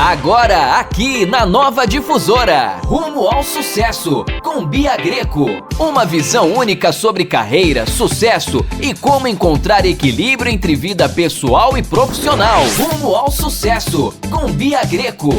Agora aqui na Nova Difusora, Rumo ao Sucesso, com Bia Greco. Uma visão única sobre carreira, sucesso e como encontrar equilíbrio entre vida pessoal e profissional. Rumo ao Sucesso, com Bia Greco.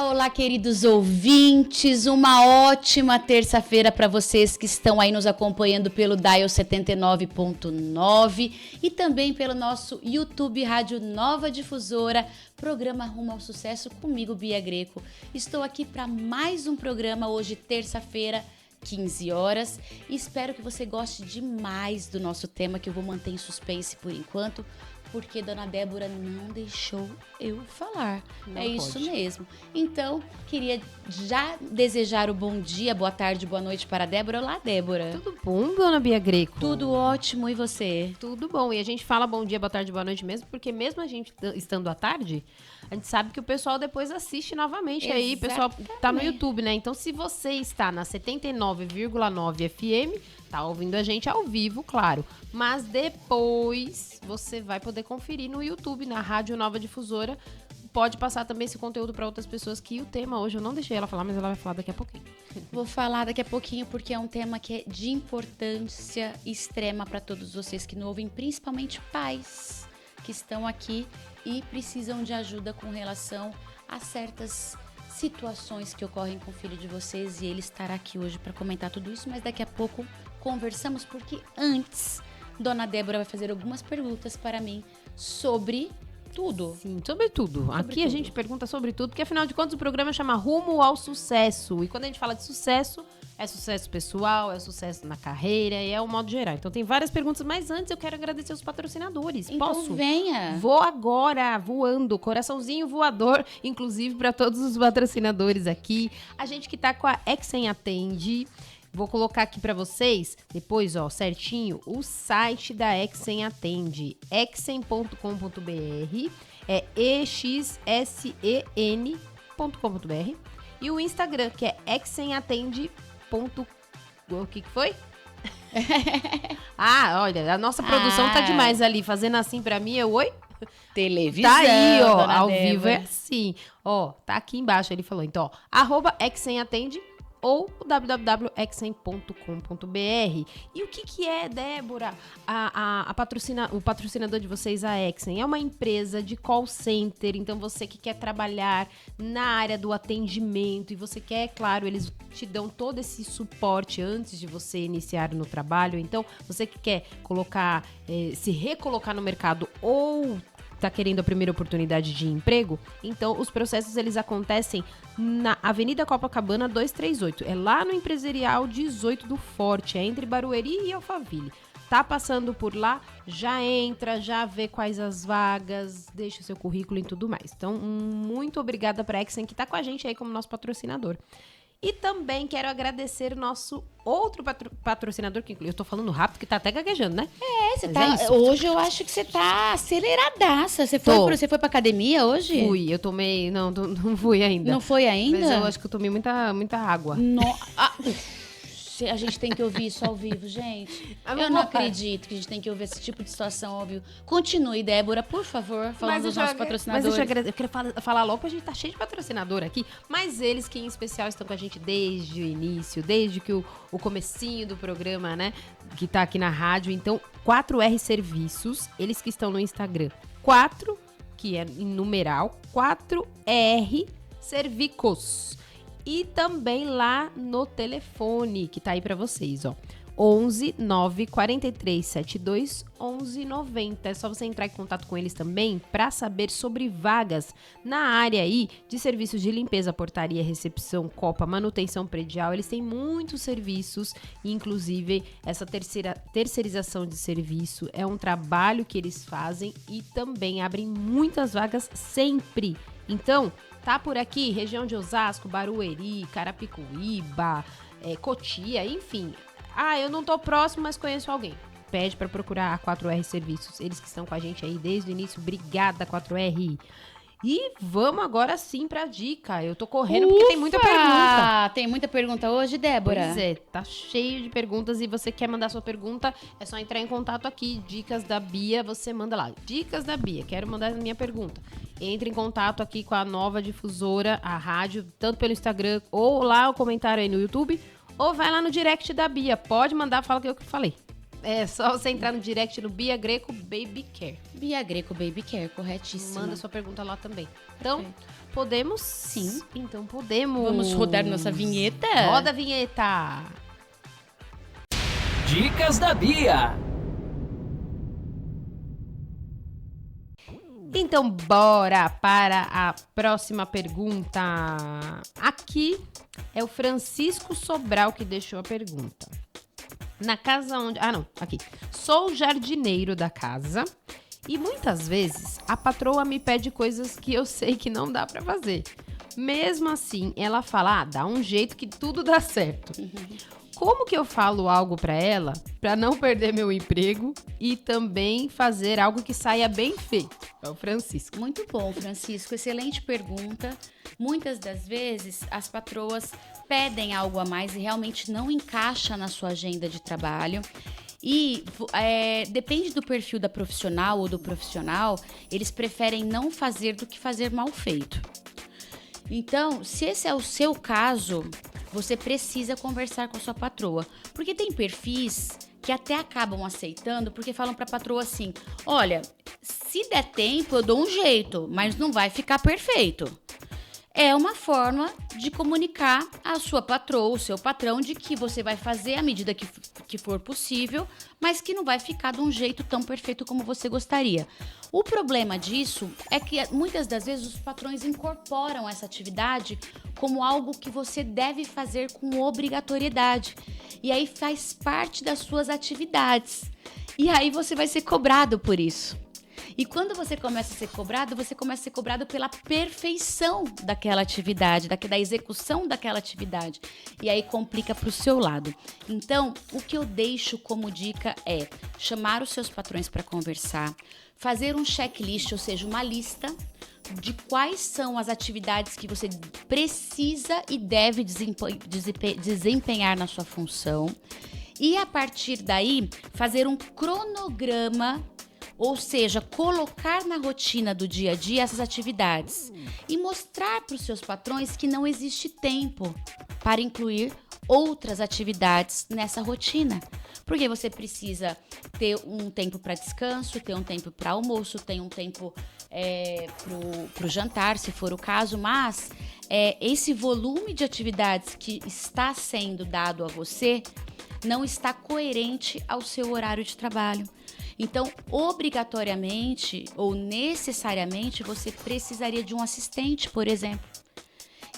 Olá, queridos ouvintes, uma ótima terça-feira para vocês que estão aí nos acompanhando pelo Dial 79.9 e também pelo nosso YouTube Rádio Nova Difusora, programa Rumo ao Sucesso, comigo, Bia Greco. Estou aqui para mais um programa hoje, terça-feira, 15 horas, e espero que você goste demais do nosso tema, que eu vou manter em suspense por enquanto, porque Dona Débora não deixou eu falar. Não é isso mesmo. Então, queria já desejar o bom dia, boa tarde, boa noite para a Débora. Olá, Débora. Tudo bom, Dona Bia Greco? Tudo ótimo, e você? Tudo bom. E a gente fala bom dia, boa tarde, boa noite mesmo, porque mesmo a gente estando à tarde, a gente sabe que o pessoal depois assiste novamente. Exatamente. Aí, o pessoal tá no YouTube, né? Então, se você está na 79,9 FM, tá ouvindo a gente ao vivo, claro. Mas depois você vai poder conferir no YouTube, na Rádio Nova Difusora. Pode passar também esse conteúdo para outras pessoas, que o tema hoje eu não deixei ela falar, mas ela vai falar daqui a pouquinho. Vou falar daqui a pouquinho porque é um tema que é de importância extrema para todos vocês que nos ouvem, principalmente pais que estão aqui e precisam de ajuda com relação a certas situações que ocorrem com o filho de vocês, e ele estará aqui hoje para comentar tudo isso, mas daqui a pouco conversamos, porque antes Dona Débora vai fazer algumas perguntas para mim sobre tudo. Sim, sobre tudo. Aqui a gente pergunta sobre tudo, porque afinal de contas o programa chama Rumo ao Sucesso. E quando a gente fala de sucesso, é sucesso pessoal, é sucesso na carreira, e é o modo geral. Então tem várias perguntas, mas antes eu quero agradecer os patrocinadores. Então posso? Venha! Vou agora, voando, coraçãozinho voador, inclusive para todos os patrocinadores aqui. A gente que tá com a Exem Atende. Vou colocar aqui para vocês, depois, ó, certinho, o site da Exem Atende, exem.com.br, é exsen.com.br, e o Instagram, que é exenatende. O que foi? Ah, olha, a nossa produção tá demais ali, fazendo assim pra mim, oi? Televisão. Tá aí, ó, ao Débora. vivo é assim, ó, tá aqui embaixo, ele falou, então, ó, @exenatende ou www.exen.com.br. E o que é, Débora, o patrocinador de vocês, a Exen? É uma empresa de call center, então você que quer trabalhar na área do atendimento e você quer, claro, eles te dão todo esse suporte antes de você iniciar no trabalho. Então, você que quer se recolocar no mercado ou tá querendo a primeira oportunidade de emprego, então os processos eles acontecem na Avenida Copacabana 238, é lá no Empresarial 18 do Forte, é entre Barueri e Alphaville. Tá passando por lá, já entra, já vê quais as vagas, deixa o seu currículo e tudo mais. Então, muito obrigada para a Exen, que tá com a gente aí como nosso patrocinador. E também quero agradecer o nosso outro patrocinador, que eu tô falando rápido, que tá até gaguejando, né? Você tá, hoje eu acho que você tá aceleradaça. Você foi pra academia hoje? Fui, eu tomei, não fui ainda. Não foi ainda? Mas eu acho que eu tomei muita água. A gente tem que ouvir isso ao vivo, gente. Eu não acredito que a gente tem que ouvir esse tipo de situação ao vivo. Continue, Débora, por favor, falando dos nossos patrocinadores. Mas eu queria falar logo, que a gente tá cheio de patrocinador aqui, mas eles que em especial estão com a gente desde o início, desde que o comecinho do programa, né, que tá aqui na rádio. Então, 4R Serviços, eles que estão no Instagram, 4, que é em numeral, 4R Servicos. E também lá no telefone, que tá aí pra vocês, ó. 11 9 43 72 11 90. É só você entrar em contato com eles também para saber sobre vagas na área aí de serviços de limpeza, portaria, recepção, copa, manutenção predial. Eles têm muitos serviços, inclusive essa terceirização de serviço é um trabalho que eles fazem e também abrem muitas vagas sempre. Então, tá por aqui, região de Osasco, Barueri, Carapicuíba, Cotia, enfim. Eu não tô próximo, mas conheço alguém. Pede para procurar a 4R Serviços. Eles que estão com a gente aí desde o início. Obrigada, 4R. E vamos agora sim pra dica. Eu tô correndo porque tem muita pergunta. Tem muita pergunta hoje, Débora? Pois é, tá cheio de perguntas e você quer mandar sua pergunta, é só entrar em contato aqui, Dicas da Bia, você manda lá, Dicas da Bia, quero mandar a minha pergunta. Entre em contato aqui com a Nova Difusora, a rádio, tanto pelo Instagram ou lá o comentário aí no YouTube, ou vai lá no direct da Bia, pode mandar, fala que eu que falei. É só você entrar no direct no Bia Greco Baby Care. Bia Greco Baby Care, corretíssimo. Manda sua pergunta lá também. Então, Perfeito. podemos? Sim. Então podemos. Vamos rodar nossa vinheta? Roda a vinheta. Dicas da Bia. Então, bora para a próxima pergunta. Aqui é o Francisco Sobral que deixou a pergunta. Na casa onde... aqui. Sou jardineiro da casa e muitas vezes a patroa me pede coisas que eu sei que não dá pra fazer. Mesmo assim, ela fala, dá um jeito que tudo dá certo. Como que eu falo algo pra ela pra não perder meu emprego e também fazer algo que saia bem feito? É o Francisco. Muito bom, Francisco. Excelente pergunta. Muitas das vezes as patroas pedem algo a mais e realmente não encaixa na sua agenda de trabalho. E depende do perfil da profissional ou do profissional, eles preferem não fazer do que fazer mal feito. Então, se esse é o seu caso, você precisa conversar com a sua patroa. Porque tem perfis que até acabam aceitando, porque falam para a patroa assim, olha, se der tempo eu dou um jeito, mas não vai ficar perfeito. É uma forma de comunicar à sua patroa, o seu patrão, de que você vai fazer à medida que for possível, mas que não vai ficar de um jeito tão perfeito como você gostaria. O problema disso é que muitas das vezes os patrões incorporam essa atividade como algo que você deve fazer com obrigatoriedade. E aí faz parte das suas atividades. E aí você vai ser cobrado por isso. E quando você começa a ser cobrado, você começa a ser cobrado pela perfeição daquela atividade, da execução daquela atividade. E aí complica para o seu lado. Então, o que eu deixo como dica é chamar os seus patrões para conversar, fazer um checklist, ou seja, uma lista de quais são as atividades que você precisa e deve desempenhar na sua função. E a partir daí, fazer um cronograma. Ou seja, colocar na rotina do dia a dia essas atividades e mostrar para os seus patrões que não existe tempo para incluir outras atividades nessa rotina. Porque você precisa ter um tempo para descanso, ter um tempo para almoço, ter um tempo para o jantar, se for o caso, mas esse volume de atividades que está sendo dado a você não está coerente ao seu horário de trabalho. Então, obrigatoriamente ou necessariamente, você precisaria de um assistente, por exemplo.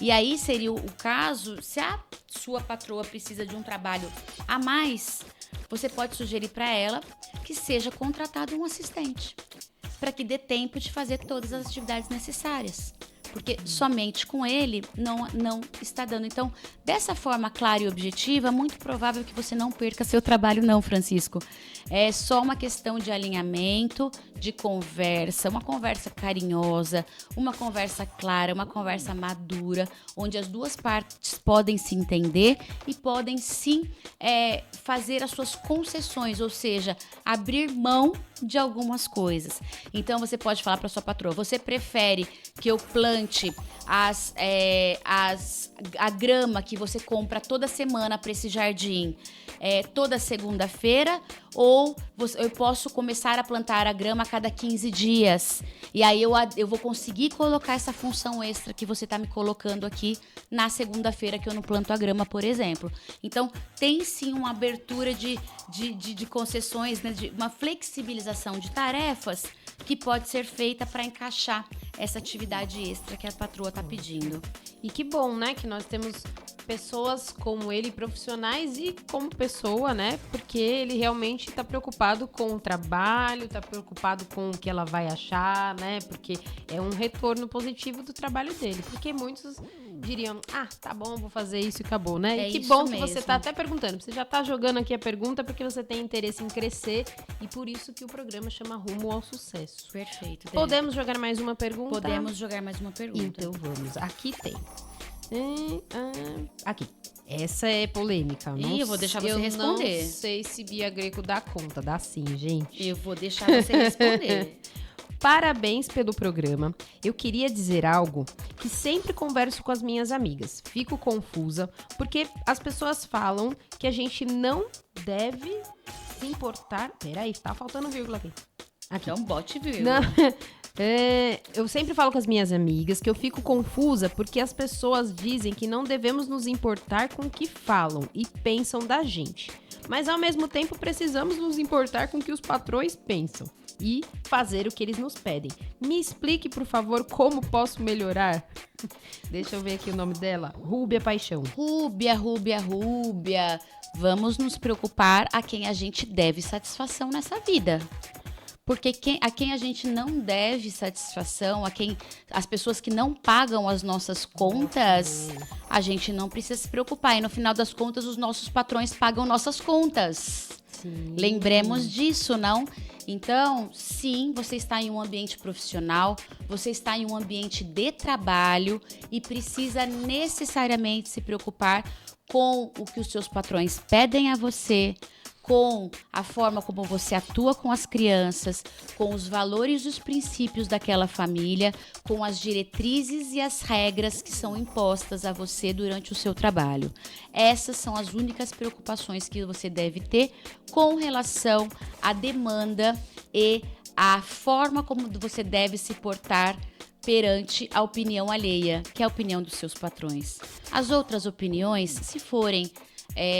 E aí seria o caso, se a sua patroa precisa de um trabalho a mais, você pode sugerir para ela que seja contratado um assistente, para que dê tempo de fazer todas as atividades necessárias. Porque somente com ele não está dando. Então, dessa forma clara e objetiva, muito provável que você não perca seu trabalho não, Francisco. É só uma questão de alinhamento, de conversa, uma conversa carinhosa, uma conversa clara, uma conversa madura, onde as duas partes podem se entender e podem sim fazer as suas concessões, ou seja, abrir mão de algumas coisas. Então, você pode falar para sua patroa, você prefere que eu plante a grama que você compra toda semana para esse jardim toda segunda-feira, ou eu posso começar a plantar a grama a cada 15 dias. E aí eu vou conseguir colocar essa função extra que você está me colocando aqui na segunda-feira que eu não planto a grama, por exemplo. Então, tem sim uma abertura de concessões, né, de uma flexibilização de tarefas que pode ser feita para encaixar essa atividade extra que a patroa está pedindo. E que bom, né, que nós temos pessoas como ele, profissionais e como pessoa, né? Porque ele realmente tá preocupado com o trabalho, tá preocupado com o que ela vai achar, né? Porque é um retorno positivo do trabalho dele. Porque muitos diriam, tá bom, vou fazer isso e acabou, né? É e que isso bom que mesmo. você tá até perguntando. Você já tá jogando aqui a pergunta porque você tem interesse em crescer e por isso que o programa chama Rumo ao Sucesso. Perfeito. Dani. Podemos jogar mais uma pergunta? Podemos jogar mais uma pergunta. Então vamos. Aqui tem. Aqui. Essa é polêmica. Eu vou deixar você responder. Eu não sei se Bia Greco dá conta. Dá sim, gente. Eu vou deixar você responder. Parabéns pelo programa. Eu queria dizer algo que sempre converso com as minhas amigas. Fico confusa porque as pessoas falam que a gente não deve se importar. Peraí, tá faltando vírgula aqui. Aqui é um bote, vírgula. Não. Eu sempre falo com as minhas amigas que eu fico confusa porque as pessoas dizem que não devemos nos importar com o que falam e pensam da gente. Mas ao mesmo tempo precisamos nos importar com o que os patrões pensam e fazer o que eles nos pedem. Me explique, por favor, como posso melhorar? Deixa eu ver aqui o nome dela. Rúbia Paixão. Rúbia. Vamos nos preocupar a quem a gente deve satisfação nessa vida. Porque a quem a gente não deve satisfação, as pessoas que não pagam as nossas contas, a gente não precisa se preocupar. E no final das contas, os nossos patrões pagam nossas contas. Sim. Lembremos disso, não? Então, sim, você está em um ambiente profissional, você está em um ambiente de trabalho e precisa necessariamente se preocupar com o que os seus patrões pedem a você, com a forma como você atua com as crianças, com os valores e os princípios daquela família, com as diretrizes e as regras que são impostas a você durante o seu trabalho. Essas são as únicas preocupações que você deve ter com relação à demanda e à forma como você deve se portar perante a opinião alheia, que é a opinião dos seus patrões. As outras opiniões, se forem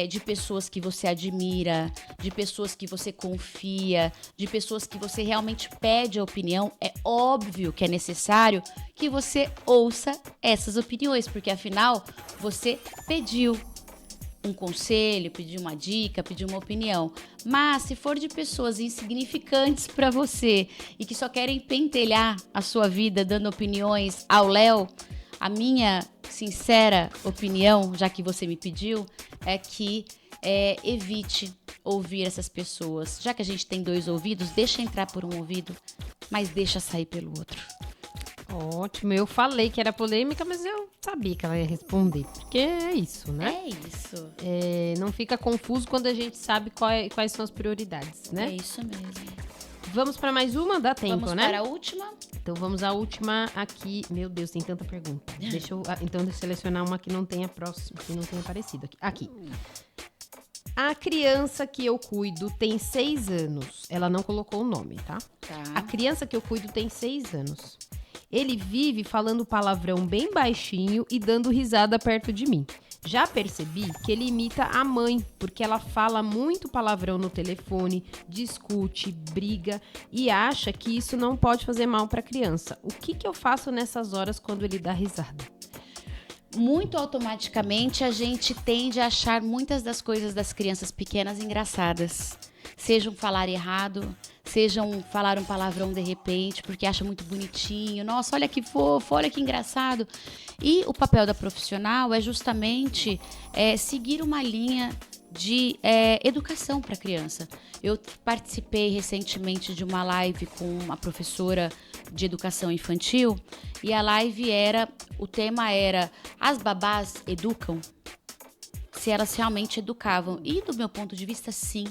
de pessoas que você admira, de pessoas que você confia, de pessoas que você realmente pede a opinião, é óbvio que é necessário que você ouça essas opiniões, porque afinal você pediu um conselho, pediu uma dica, pediu uma opinião. Mas se for de pessoas insignificantes para você e que só querem pentelhar a sua vida dando opiniões ao léu, a minha sincera opinião, já que você me pediu, é que evite ouvir essas pessoas. Já que a gente tem 2 ouvidos, deixa entrar por um ouvido, mas deixa sair pelo outro. Ótimo, eu falei que era polêmica, mas eu sabia que ela ia responder, porque é isso, né? É isso. Não fica confuso quando a gente sabe quais são as prioridades, né? É isso mesmo. Vamos para mais uma? Dá tempo, Vamos né? para a última? Então vamos à última aqui. Meu Deus, tem tanta pergunta. Deixa eu selecionar uma que não tenha próximo, que não tenha aparecido aqui. A criança que eu cuido tem 6 anos. Ela não colocou o nome, tá? A criança que eu cuido tem 6 anos. Ele vive falando palavrão bem baixinho e dando risada perto de mim. Já percebi que ele imita a mãe, porque ela fala muito palavrão no telefone, discute, briga e acha que isso não pode fazer mal para a criança. O que eu faço nessas horas quando ele dá risada? Muito automaticamente a gente tende a achar muitas das coisas das crianças pequenas engraçadas. Sejam falar errado, sejam falar um palavrão de repente, porque acha muito bonitinho. Nossa, olha que fofo, olha que engraçado. E o papel da profissional é justamente seguir uma linha de educação para a criança. Eu participei recentemente de uma live com uma professora de educação infantil e a live o tema era: as babás educam? Se elas realmente educavam. E do meu ponto de vista, sim.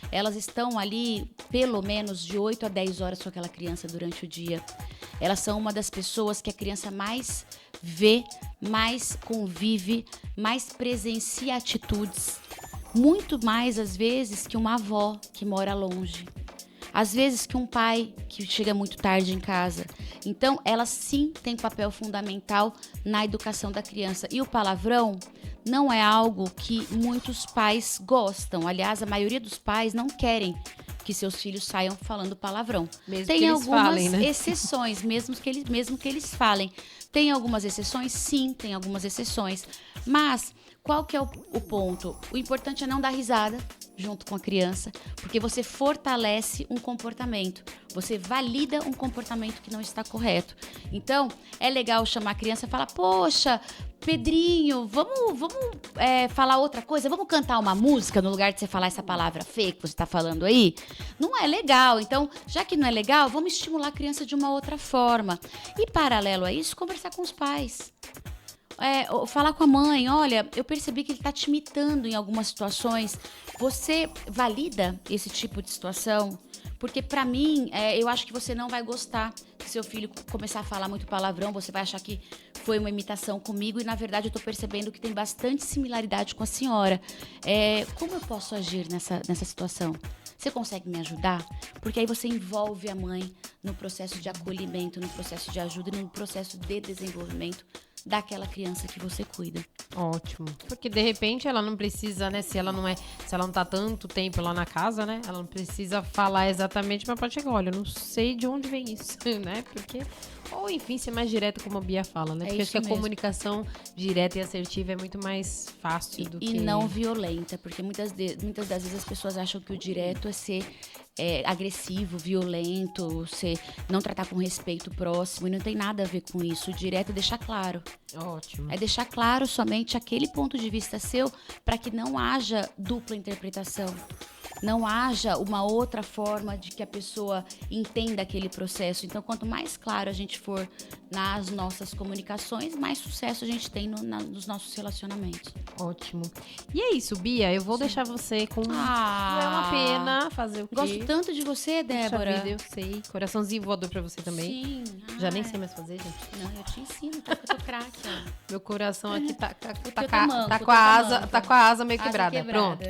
Elas estão ali pelo menos de 8 a 10 horas com aquela criança durante o dia. Elas são uma das pessoas que a criança mais vê, mais convive, mais presencia atitudes. Muito mais, às vezes, que uma avó que mora longe. Às vezes que um pai que chega muito tarde em casa. Então, ela sim tem papel fundamental na educação da criança. E o palavrão não é algo que muitos pais gostam. Aliás, a maioria dos pais não querem que seus filhos saiam falando palavrão. Mesmo tem que eles algumas falem, né? exceções, mesmo que eles falem. Tem algumas exceções? Sim, tem algumas exceções. Mas qual que é o ponto? O importante é não dar risada junto com a criança, porque você fortalece um comportamento, você valida um comportamento que não está correto. Então, é legal chamar a criança e falar, poxa, Pedrinho, vamos falar outra coisa? Vamos cantar uma música no lugar de você falar essa palavra feia que você está falando aí? Não é legal. Então, já que não é legal, vamos estimular a criança de uma outra forma. E, paralelo a isso, conversar com os pais. Falar com a mãe, olha, eu percebi que ele está te imitando em algumas situações. Você valida esse tipo de situação? Porque pra mim, eu acho que você não vai gostar se seu filho começar a falar muito palavrão, você vai achar que foi uma imitação comigo e na verdade eu tô percebendo que tem bastante similaridade com a senhora. Como eu posso agir nessa situação? Você consegue me ajudar? Porque aí você envolve a mãe no processo de acolhimento, no processo de ajuda e no processo de desenvolvimento daquela criança que você cuida. Ótimo. Porque de repente ela não precisa, né? Se ela não tá tanto tempo lá na casa, né? Ela não precisa falar exatamente, mas pode chegar, olha, eu não sei de onde vem isso, né? Porque, ou enfim, ser mais direto como a Bia fala, né? Porque acho que a comunicação direta e assertiva é muito mais fácil do que... E não violenta, porque muitas das vezes as pessoas acham que o direto é ser agressivo, violento, não tratar com respeito o próximo, e não tem nada a ver com isso. O direto é deixar claro. Ótimo. É deixar claro somente aquele ponto de vista seu para que não haja dupla interpretação. Não haja uma outra forma de que a pessoa entenda aquele processo. Então, quanto mais claro a gente for nas nossas comunicações, mais sucesso a gente tem nos nossos relacionamentos. Ótimo. E é isso, Bia, eu vou deixar você com... Não é uma pena fazer o quê? Gosto tanto de você, Débora. Puxa vida, eu sei. Coraçãozinho voador pra você também. Sim. Já nem sei mais fazer, gente. Não, eu te ensino, tá? Porque eu tô craque, ó. Meu coração aqui tá com a asa meio quebrada. Pronto.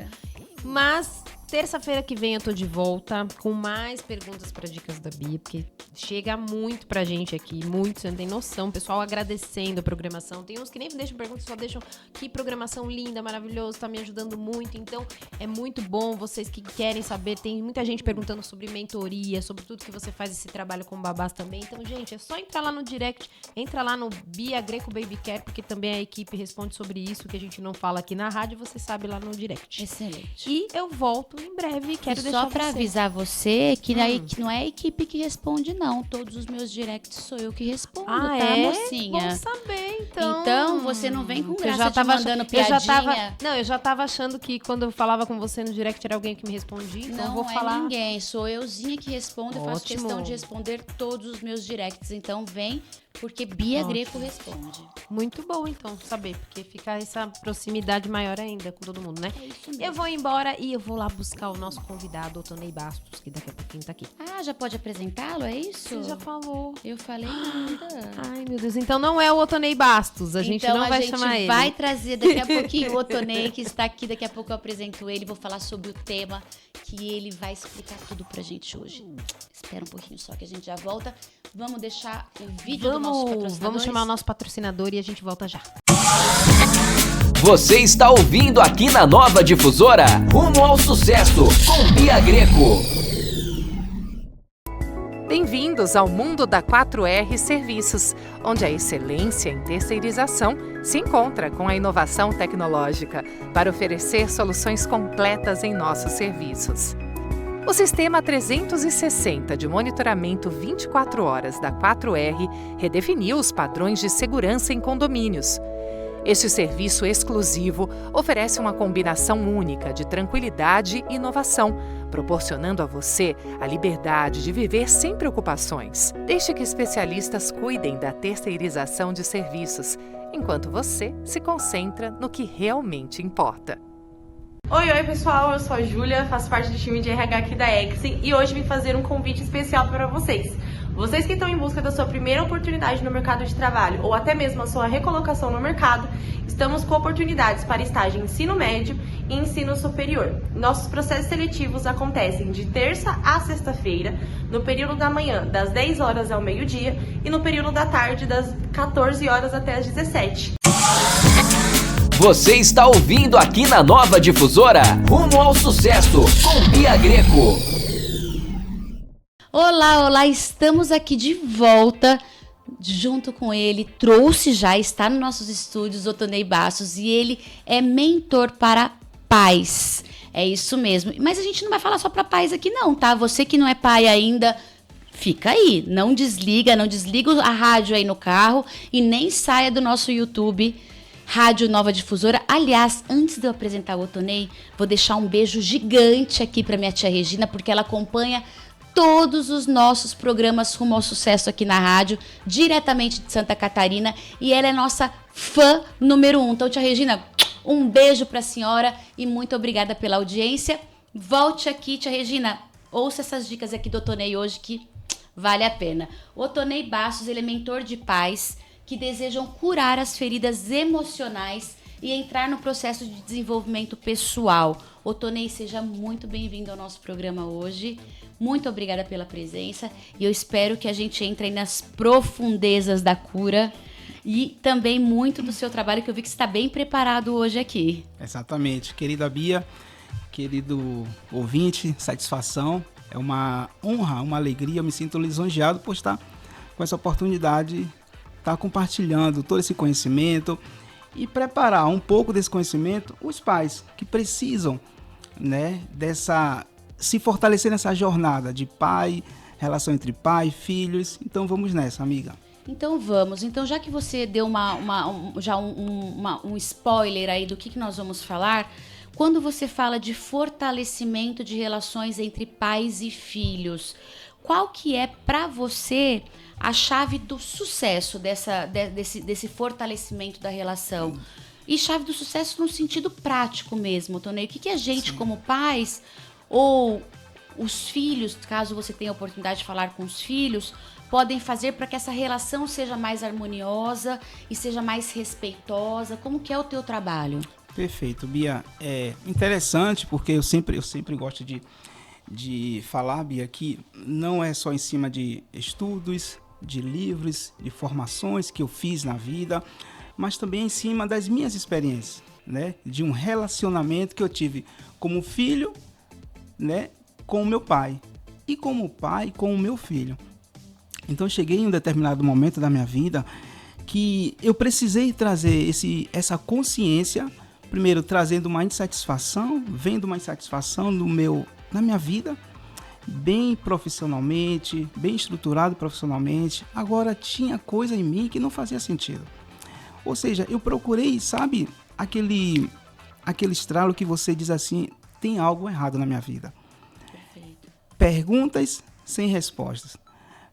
Mas... terça-feira que vem eu tô de volta com mais perguntas para dicas da Bia, porque chega muito pra gente aqui, muito, você não tem noção, o pessoal agradecendo a programação. Tem uns que nem me deixam perguntas, só deixam que programação linda, maravilhosa, tá me ajudando muito. Então, é muito bom, vocês que querem saber, tem muita gente perguntando sobre mentoria, sobre tudo que você faz esse trabalho com babás também. Então, gente, é só entrar lá no direct, entra lá no Bia Greco Baby Care, porque também a equipe responde sobre isso, que a gente não fala aqui na rádio, você sabe lá no direct. Excelente. E eu volto em breve, quero deixar só pra avisar você que que não é a equipe que responde, não. Todos os meus directs sou eu que respondo, tá, mocinha? Vamos saber, então. Então, você não vem com graça de mandando piadinha. Eu já tava achando que quando eu falava com você no direct era alguém que me respondia, então eu vou falar. Não é ninguém, sou euzinha que respondo. Eu faço questão de responder todos os meus directs. Então, vem, porque Bia Greco responde. Muito bom, então, saber, porque fica essa proximidade maior ainda com todo mundo, né? É isso mesmo. Eu vou embora e eu vou lá buscar o nosso convidado, o Otonei Bastos, que daqui a pouquinho tá aqui. Ah, já pode apresentá-lo, é isso? Você já falou. Eu falei nada. Ai, meu Deus, então não é o Otonei Bastos, a gente não vai chamar ele. A gente vai trazer daqui a pouquinho o Otonei, que está aqui, daqui a pouco eu apresento ele, vou falar sobre o tema que ele vai explicar tudo pra gente hoje. Espera um pouquinho só que a gente já volta. Vamos deixar o vídeo do nosso patrocinador. Vamos chamar o nosso patrocinador e a gente volta já. Você está ouvindo aqui na Nova Difusora, Rumo ao Sucesso, com Bia Greco. Bem-vindos ao mundo da 4R Serviços, onde a excelência em terceirização se encontra com a inovação tecnológica para oferecer soluções completas em nossos serviços. O Sistema 360 de monitoramento 24 horas da 4R redefiniu os padrões de segurança em condomínios. Este serviço exclusivo oferece uma combinação única de tranquilidade e inovação, proporcionando a você a liberdade de viver sem preocupações. Deixe que especialistas cuidem da terceirização de serviços, enquanto você se concentra no que realmente importa. Oi pessoal, eu sou a Júlia, faço parte do time de RH aqui da Exim e hoje vim fazer um convite especial para vocês. Vocês que estão em busca da sua primeira oportunidade no mercado de trabalho ou até mesmo a sua recolocação no mercado, estamos com oportunidades para estágio em ensino médio e ensino superior. Nossos processos seletivos acontecem de terça a sexta-feira, no período da manhã, das 10 horas ao meio-dia e no período da tarde, das 14 horas até as 17. Você está ouvindo aqui na Nova Difusora, Rumo ao Sucesso, com Bia Greco. Olá, estamos aqui de volta junto com ele, trouxe já, está nos nossos estúdios, Otonei Bastos, e ele é mentor para pais. É isso mesmo. Mas a gente não vai falar só para pais aqui não, tá? Você que não é pai ainda, fica aí. Não desliga a rádio aí no carro e nem saia do nosso YouTube, Rádio Nova Difusora. Aliás, antes de eu apresentar o Otonei, vou deixar um beijo gigante aqui para minha tia Regina, porque ela acompanha todos os nossos programas Rumo ao Sucesso aqui na rádio, diretamente de Santa Catarina, e ela é nossa fã número 1. Então, tia Regina, um beijo para a senhora e muito obrigada pela audiência. Volte aqui, tia Regina, ouça essas dicas aqui do Otonei hoje que vale a pena. O Otonei Bastos, ele é mentor de pais que desejam curar as feridas emocionais e entrar no processo de desenvolvimento pessoal. Otonei, seja muito bem-vindo ao nosso programa hoje. Muito obrigada pela presença e eu espero que a gente entre aí nas profundezas da cura e também muito do seu trabalho, que eu vi que você está bem preparado hoje aqui. Exatamente. Querida Bia, querido ouvinte, satisfação. É uma honra, uma alegria, eu me sinto lisonjeado por estar com essa oportunidade, estar compartilhando todo esse conhecimento e preparar um pouco desse conhecimento os pais que precisam, né, se fortalecer nessa jornada de pai, relação entre pai e filhos. Então vamos nessa, amiga. Então vamos. Então, já que você deu um spoiler aí do que nós vamos falar, quando você fala de fortalecimento de relações entre pais e filhos, qual que é para você a chave do sucesso desse fortalecimento da relação? E chave do sucesso no sentido prático mesmo, Otonei. O que a gente, como pais, ou os filhos, caso você tenha a oportunidade de falar com os filhos, podem fazer para que essa relação seja mais harmoniosa e seja mais respeitosa? Como que é o teu trabalho? Perfeito, Bia. É interessante porque eu sempre gosto de falar, Bia, que não é só em cima de estudos, de livros, de formações que eu fiz na vida, mas também em cima das minhas experiências, né? De um relacionamento que eu tive como filho, né, com o meu pai, e como pai com o meu filho. Então cheguei em um determinado momento da minha vida que eu precisei trazer essa consciência, primeiro trazendo uma insatisfação, vendo uma insatisfação na minha vida, bem profissionalmente, bem estruturado profissionalmente. Agora tinha coisa em mim que não fazia sentido. Ou seja, eu procurei, sabe, aquele estralo que você diz assim, tem algo errado na minha vida. Perfeito. Perguntas sem respostas.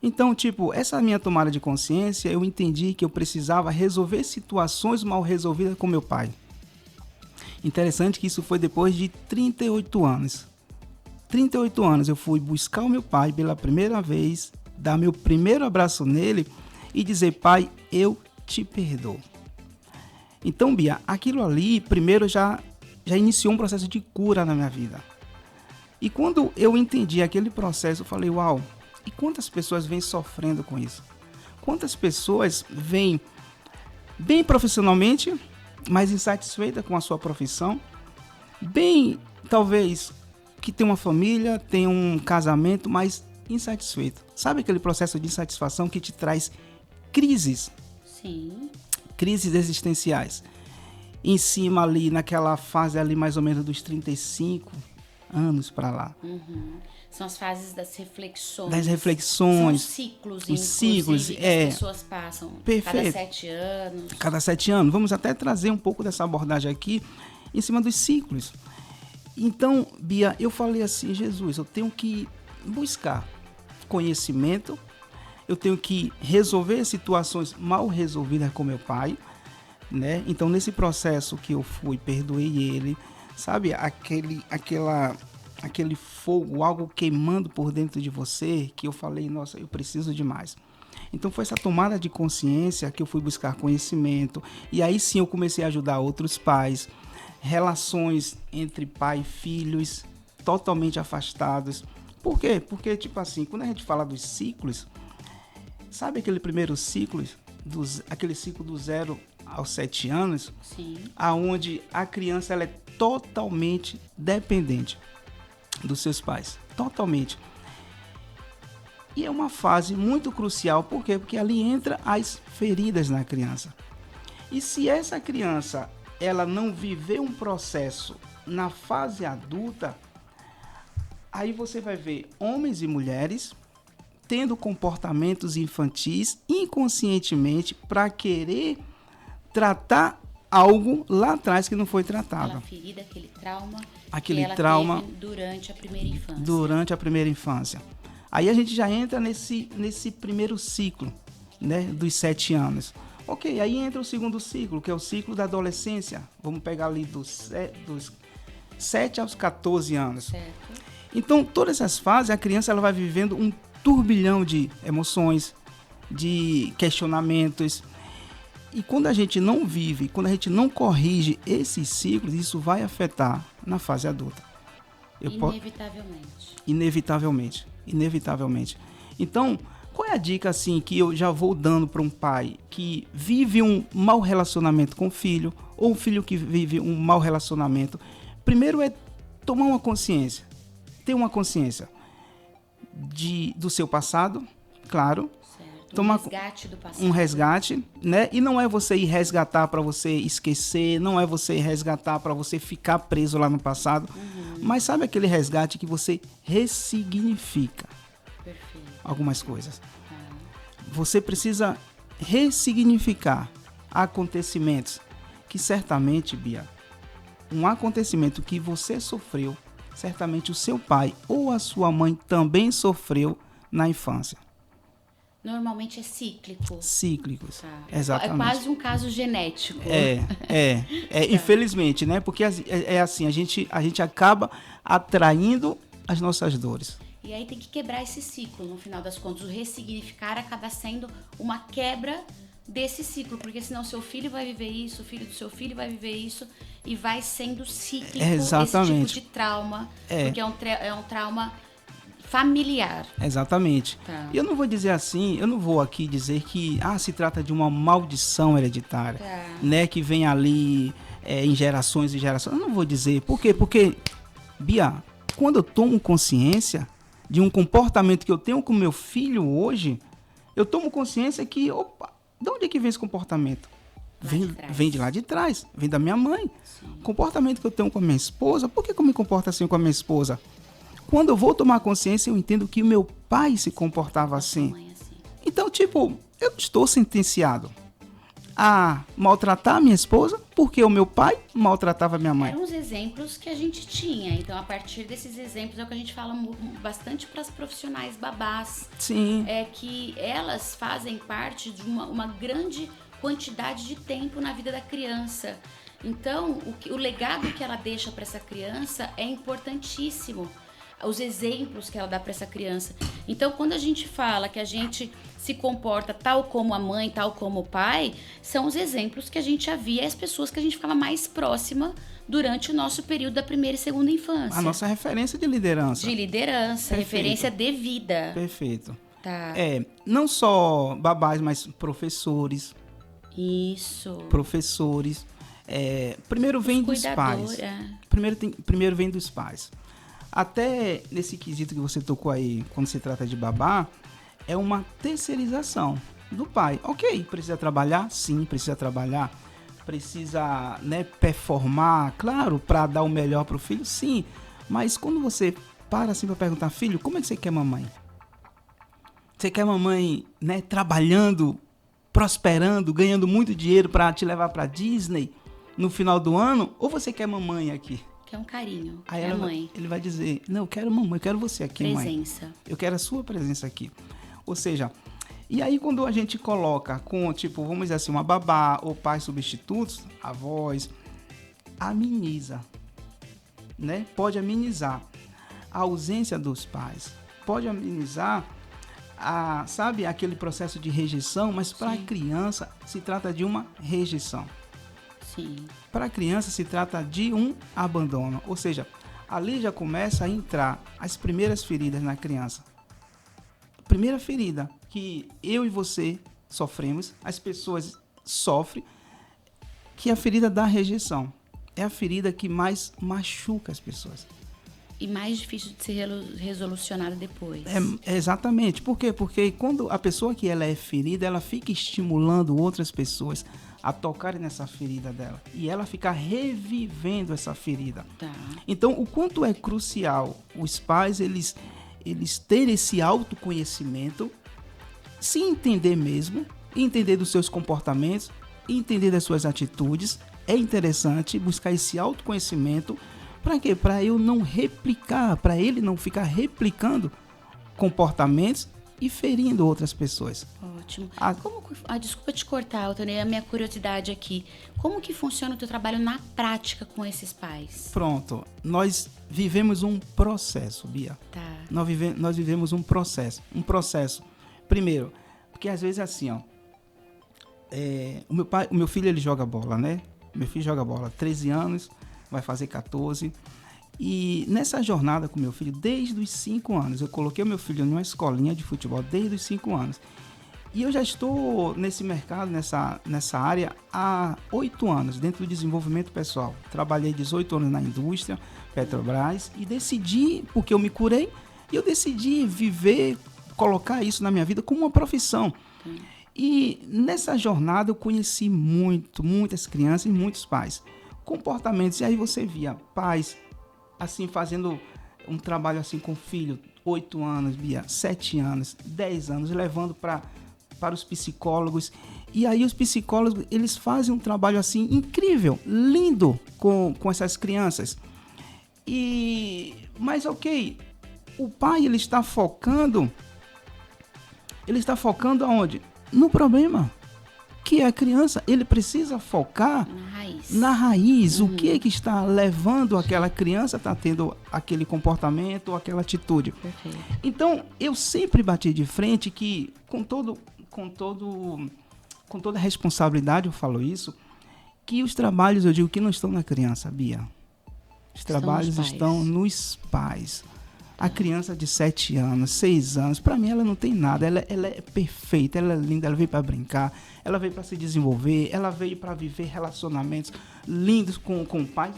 Então, essa minha tomada de consciência, eu entendi que eu precisava resolver situações mal resolvidas com meu pai. Interessante que isso foi depois de 38 anos. 38 anos eu fui buscar o meu pai pela primeira vez, dar meu primeiro abraço nele e dizer, pai, eu te perdoo. Então, Bia, aquilo ali, primeiro já iniciou um processo de cura na minha vida. E quando eu entendi aquele processo, eu falei, uau, e quantas pessoas vêm sofrendo com isso? Quantas pessoas vêm bem profissionalmente, mas insatisfeitas com a sua profissão, bem, talvez, que tem uma família, tem um casamento, mas insatisfeito. Sabe aquele processo de insatisfação que te traz crises? Sim. Crises existenciais. Em cima ali, naquela fase ali mais ou menos dos 35 anos para lá. Uhum. São as fases das reflexões. Das reflexões. São ciclos, os ciclos, que as pessoas passam. Perfeito. Cada 7 anos. Cada 7 anos. Vamos até trazer um pouco dessa abordagem aqui em cima dos ciclos. Então, Bia, eu falei assim, Jesus, eu tenho que buscar conhecimento, eu tenho que resolver situações mal resolvidas com meu pai, né? Então, nesse processo que eu fui, perdoei ele, sabe? Aquele fogo, algo queimando por dentro de você, que eu falei, nossa, eu preciso de mais. Então, foi essa tomada de consciência que eu fui buscar conhecimento, e aí sim eu comecei a ajudar outros pais, relações entre pai e filhos totalmente afastados. Por quê? Porque, quando a gente fala dos ciclos, sabe aquele primeiro ciclo, aquele ciclo do 0 aos 7 anos? Sim. Aonde a criança ela é totalmente dependente dos seus pais. Totalmente. E é uma fase muito crucial, por quê? Porque ali entra as feridas na criança. E se essa criança ela não viver um processo na fase adulta, aí você vai ver homens e mulheres tendo comportamentos infantis inconscientemente para querer tratar algo lá atrás que não foi tratado. Aquela ferida, aquele que trauma teve durante a primeira infância. Durante a primeira infância. Aí a gente já entra nesse primeiro ciclo, né, dos 7 anos. Ok, aí entra o segundo ciclo, que é o ciclo da adolescência. Vamos pegar ali dos 7 aos 14 anos. Certo. Então, todas essas fases, a criança ela vai vivendo um turbilhão de emoções, de questionamentos. E quando a gente não vive, quando a gente não corrige esses ciclos, isso vai afetar na fase adulta. Inevitavelmente. Então, qual é a dica assim que eu já vou dando para um pai que vive um mau relacionamento com o filho, ou um filho que vive um mau relacionamento? Primeiro é tomar uma consciência, ter uma consciência do seu passado, claro. Um resgate do passado. Um resgate, né? E não é você ir resgatar para você esquecer, não é você ir resgatar para você ficar preso lá no passado, mas sabe aquele resgate que você ressignifica algumas coisas. Você precisa ressignificar acontecimentos que certamente, Bia, um acontecimento que você sofreu, certamente o seu pai ou a sua mãe também sofreu na infância. Normalmente é cíclico. Cíclicos, Tá. exatamente. É quase um caso genético. Infelizmente, né? Porque é assim, a gente acaba atraindo as nossas dores. E aí tem que quebrar esse ciclo, no final das contas. O ressignificar acaba sendo uma quebra desse ciclo, porque senão seu filho vai viver isso, o filho do seu filho vai viver isso, e vai sendo cíclico Exatamente. esse tipo de trauma, porque é um trauma familiar. Exatamente. Tá. E eu não vou dizer assim, eu não vou aqui dizer que se trata de uma maldição hereditária, né, que vem ali em gerações e gerações. Eu não vou dizer. Por quê? Porque, Bia, quando eu tomo consciência de um comportamento que eu tenho com meu filho hoje, eu tomo consciência que, opa, de onde é que vem esse comportamento? Vem de lá de trás, vem da minha mãe. O comportamento que eu tenho com a minha esposa, por que eu me comporto assim com a minha esposa? Quando eu vou tomar consciência, eu entendo que o meu pai se comportava assim. Então, eu estou sentenciado a maltratar a minha esposa porque o meu pai maltratava a minha mãe. Eram os exemplos que a gente tinha. Então, a partir desses exemplos, é o que a gente fala bastante para as profissionais babás. Sim. É que elas fazem parte de uma grande quantidade de tempo na vida da criança. Então, o legado que ela deixa para essa criança é importantíssimo. Os exemplos que ela dá para essa criança. Então, quando a gente fala que a gente se comporta tal como a mãe, tal como o pai, são os exemplos que a gente havia, as pessoas que a gente ficava mais próxima durante o nosso período da primeira e segunda infância. A nossa referência de liderança. Perfeito. Referência de vida. Perfeito. Tá. Não só babás, mas professores. Isso. Professores. Primeiro vem dos pais. Primeiro vem dos pais. Até nesse quesito que você tocou aí, quando se trata de babá, é uma terceirização do pai. Ok, precisa trabalhar? Sim, precisa trabalhar. Precisa, performar, claro, para dar o melhor para o filho? Sim. Mas quando você para assim para perguntar, filho, como é que você quer mamãe? Você quer mamãe, trabalhando, prosperando, ganhando muito dinheiro para te levar para Disney no final do ano? Ou você quer mamãe aqui? Que é um carinho. Aí mãe. Ele vai dizer, não, eu quero mamãe, eu quero você aqui, presença. Mãe. Eu quero a sua presença aqui. Ou seja, e aí quando a gente coloca com, vamos dizer assim, uma babá ou pais substitutos, avós, ameniza, Pode amenizar a ausência dos pais. Pode amenizar, aquele processo de rejeição, mas para a criança se trata de uma rejeição. Sim. Para a criança se trata de um abandono, ou seja, ali já começa a entrar as primeiras feridas na criança. A primeira ferida que eu e você sofremos, as pessoas sofrem, que é a ferida da rejeição. É a ferida que mais machuca as pessoas. e mais difícil de ser resolucionado depois. Exatamente. Por quê? Porque quando a pessoa que ela é ferida, ela fica estimulando outras pessoas a tocarem nessa ferida dela. E ela fica revivendo essa ferida. Tá. Então, o quanto é crucial os pais, eles terem esse autoconhecimento, se entender mesmo, entender dos seus comportamentos, entender das suas atitudes. É interessante buscar esse autoconhecimento. Para quê? Para eu não replicar, para ele não ficar replicando comportamentos e ferindo outras pessoas. Ótimo. Desculpa te cortar, Altonei, a minha curiosidade aqui. Como que funciona o teu trabalho na prática com esses pais? Pronto. Nós vivemos um processo, Bia. Tá. Nós vivemos um processo. Primeiro, porque às vezes é assim, ó. O meu filho, ele joga bola, né? Meu filho joga bola, 13 anos, vai fazer 14. E nessa jornada com meu filho, desde os 5 anos, eu coloquei meu filho numa escolinha de futebol desde os 5 anos. E eu já estou nesse mercado, nessa área, há 8 anos, dentro do desenvolvimento pessoal. Trabalhei 18 anos na indústria, Petrobras, e decidi, porque eu me curei, e eu decidi viver, colocar isso na minha vida como uma profissão. E nessa jornada eu conheci muitas crianças e muitos pais. Comportamentos, e aí você via pais assim fazendo um trabalho assim com filho, 8 anos, Bia, 7 anos, 10 anos, levando para os psicólogos. E aí os psicólogos, eles fazem um trabalho assim incrível, lindo com essas crianças. Mas ok, o pai ele está focando aonde? No problema, que é a criança. Ele precisa focar na raiz. O que é que está levando aquela criança a estar tendo aquele comportamento, aquela atitude. Perfeito. Então, eu sempre bati de frente que, com toda a responsabilidade, eu falo isso, que os trabalhos, eu digo que não estão na criança, Bia. Os trabalhos estão nos pais. A criança de 7 anos, 6 anos, para mim ela não tem nada, ela é perfeita, ela é linda, ela veio para brincar, ela veio para se desenvolver, ela veio para viver relacionamentos lindos com o pai,